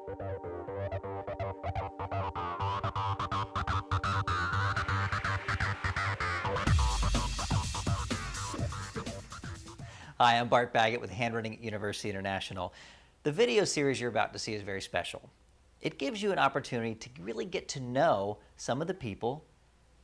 Hi, I'm Bart Baggett with Handwriting University International. The video series you're about to see is very special. It gives you an opportunity to really get to know some of the people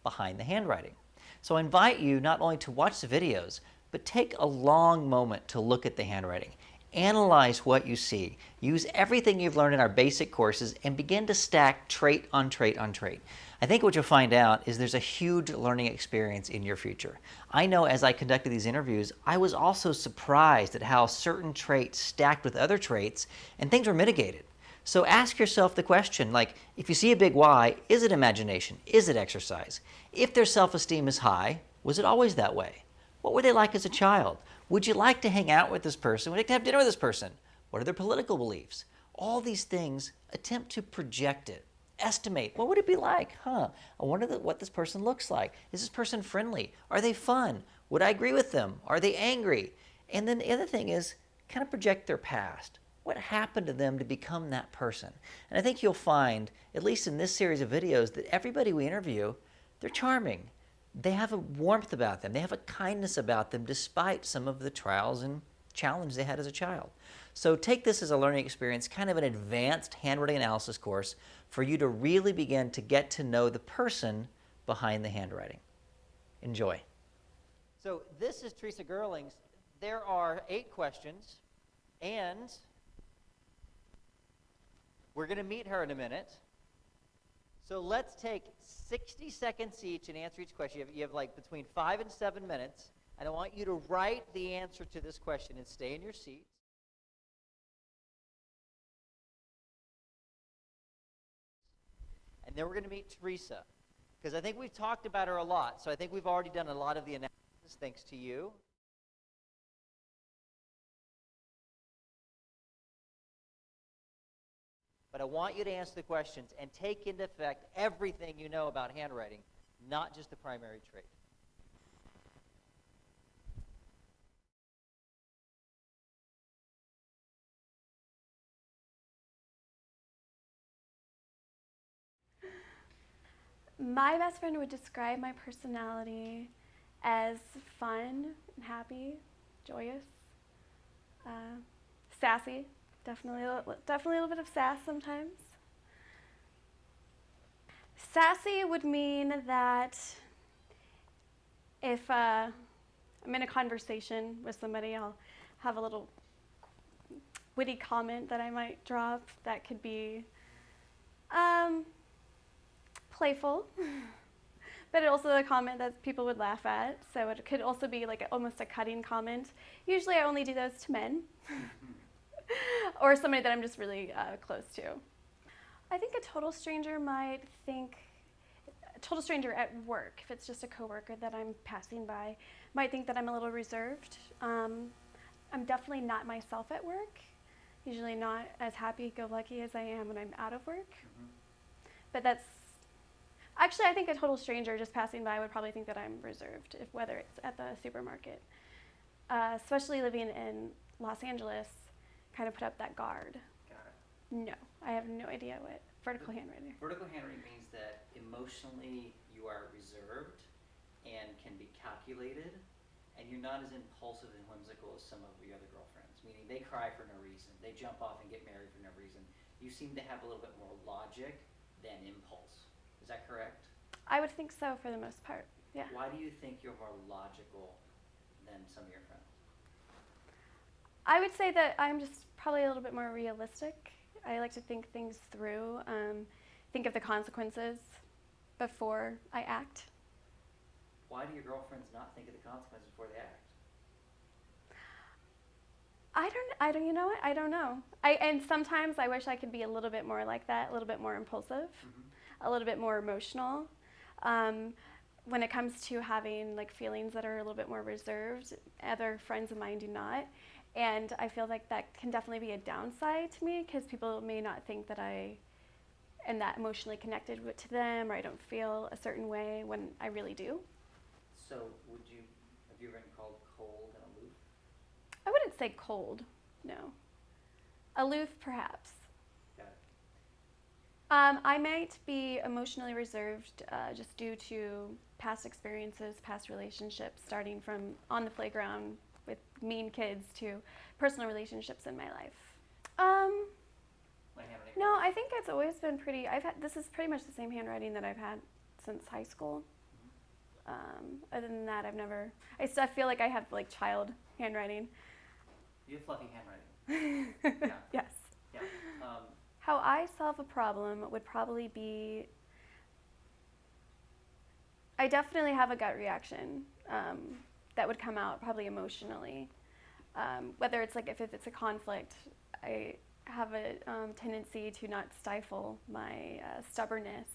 behind the handwriting. So I invite you not only to watch the videos, but take a long moment to look at the handwriting. Analyze what you see. Use everything you've learned in our basic courses and begin to stack trait on trait on trait. I think what you'll find out is there's a huge learning experience in your future. I know as I conducted these interviews, I was also surprised at how certain traits stacked with other traits and things were mitigated. So ask yourself the question, like, if you see a big Y, is it imagination? Is it exercise? If their self-esteem is high, was it always that way? What were they like as a child? Would you like to hang out with this person? Would you like to have dinner with this person? What are their political beliefs? All these things, attempt to project it. Estimate, what would it be like? I wonder what this person looks like. Is this person friendly? Are they fun? Would I agree with them? Are they angry? And then the other thing is kind of project their past. What happened to them to become that person? And I think you'll find, at least in this series of videos, that everybody we interview, they're charming. They have a warmth about them. They have a kindness about them despite some of the trials and challenges they had as a child. So take this as a learning experience, kind of an advanced handwriting analysis course for you to really begin to get to know the person behind the handwriting. Enjoy. So this is Theresa Gerling's. There are 8 questions, and we're going to meet her in a minute. So let's take 60 seconds each and answer each question. You have like between 5 and 7 minutes, and I want you to write the answer to this question and stay in your seats. And then we're going to meet Theresa, because I think we've talked about her a lot. So I think we've already done a lot of the analysis thanks to you. But I want you to answer the questions and take into effect everything you know about handwriting, not just the primary trait. My best friend would describe my personality as fun and happy, joyous, sassy. Definitely a little bit of sass sometimes. Sassy would mean that if I'm in a conversation with somebody, I'll have a little witty comment that I might drop that could be playful, but also a comment that people would laugh at. So it could also be like almost a cutting comment. Usually I only do those to men or somebody that I'm just really close to. I think a total stranger might think, a total stranger at work, if it's just a coworker that I'm passing by, might think that I'm a little reserved. I'm definitely not myself at work. Usually not as happy-go-lucky as I am when I'm out of work. But that's, actually I think a total stranger just passing by would probably think that I'm reserved, whether it's at the supermarket. Especially living in Los Angeles, kind of put up that guard. Got it. No, I have no idea what vertical handwriting. Vertical handwriting means that emotionally you are reserved and can be calculated, and you're not as impulsive and whimsical as some of your other girlfriends, meaning they cry for no reason, they jump off and get married for no reason. You seem to have a little bit more logic than impulse. Is that correct? I would think so for the most part, yeah. Why do you think you're more logical than some of your friends? I would say that I'm just probably a little bit more realistic. I like to think things through, think of the consequences before I act. Why do your girlfriends not think of the consequences before they act? You know what? I don't know. And sometimes I wish I could be a little bit more like that, a little bit more impulsive, a little bit more emotional. When it comes to having like feelings that are a little bit more reserved, other friends of mine do not. And I feel like that can definitely be a downside to me because people may not think that I am that emotionally connected to them or I don't feel a certain way when I really do. So have you ever been called cold and aloof? I wouldn't say cold, no. Aloof, perhaps. Got it. I might be emotionally reserved just due to past experiences, past relationships, starting from on the playground with mean kids to personal relationships in my life. No, I think it's always been pretty. This is pretty much the same handwriting that I've had since high school. Other than that, I still feel like I have like child handwriting. You have fluffy handwriting. Yeah. Yes. Yeah. How I solve a problem would probably be, I definitely have a gut reaction that would come out probably emotionally. Whether it's like if it's a conflict, I have a tendency to not stifle my stubbornness.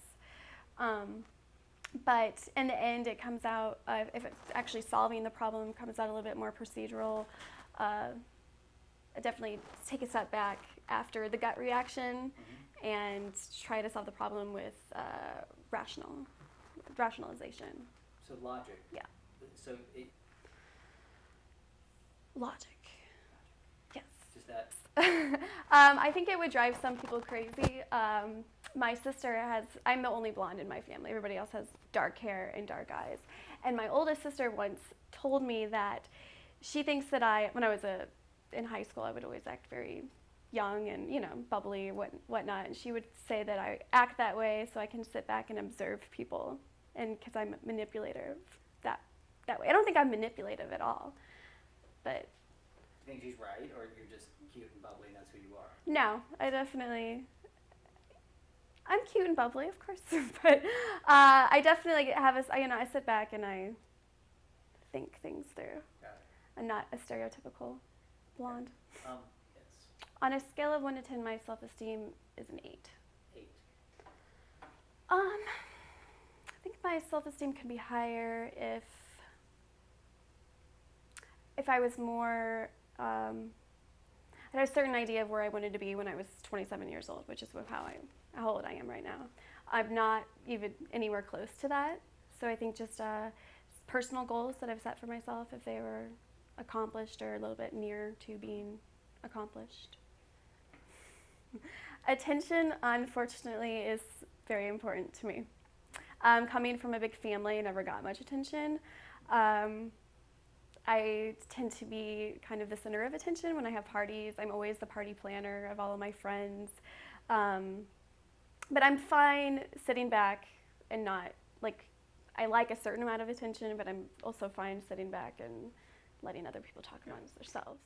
But in the end, it comes out, if it's actually solving the problem, comes out a little bit more procedural. I definitely take a step back after the gut reaction and try to solve the problem with rationalization. So logic. Yeah. So Logic. Yes. Just that. I think it would drive some people crazy. My sister I'm the only blonde in my family. Everybody else has dark hair and dark eyes. And my oldest sister once told me that she thinks that when I was in high school, I would always act very young and, bubbly, whatnot. And she would say that I act that way so I can sit back and observe people, and because I'm manipulative that way. I don't think I'm manipulative at all, but. You think she's right, or you're just cute and bubbly and that's who you are? No, I'm cute and bubbly, of course, but I definitely I sit back and I think things through. Got it. I'm not a stereotypical blonde. Yes. On a scale of 1 to 10, my self-esteem is an 8. 8. I think my self-esteem could be higher if I was more. I had a certain idea of where I wanted to be when I was 27 years old, which is how old I am right now. I'm not even anywhere close to that. So I think just personal goals that I've set for myself, if they were accomplished or a little bit near to being accomplished. Attention, unfortunately, is very important to me. Coming from a big family, I never got much attention. I tend to be kind of the center of attention when I have parties. I'm always the party planner of all of my friends. But I'm fine sitting back and not, I like a certain amount of attention, but I'm also fine sitting back and letting other people talk amongst themselves.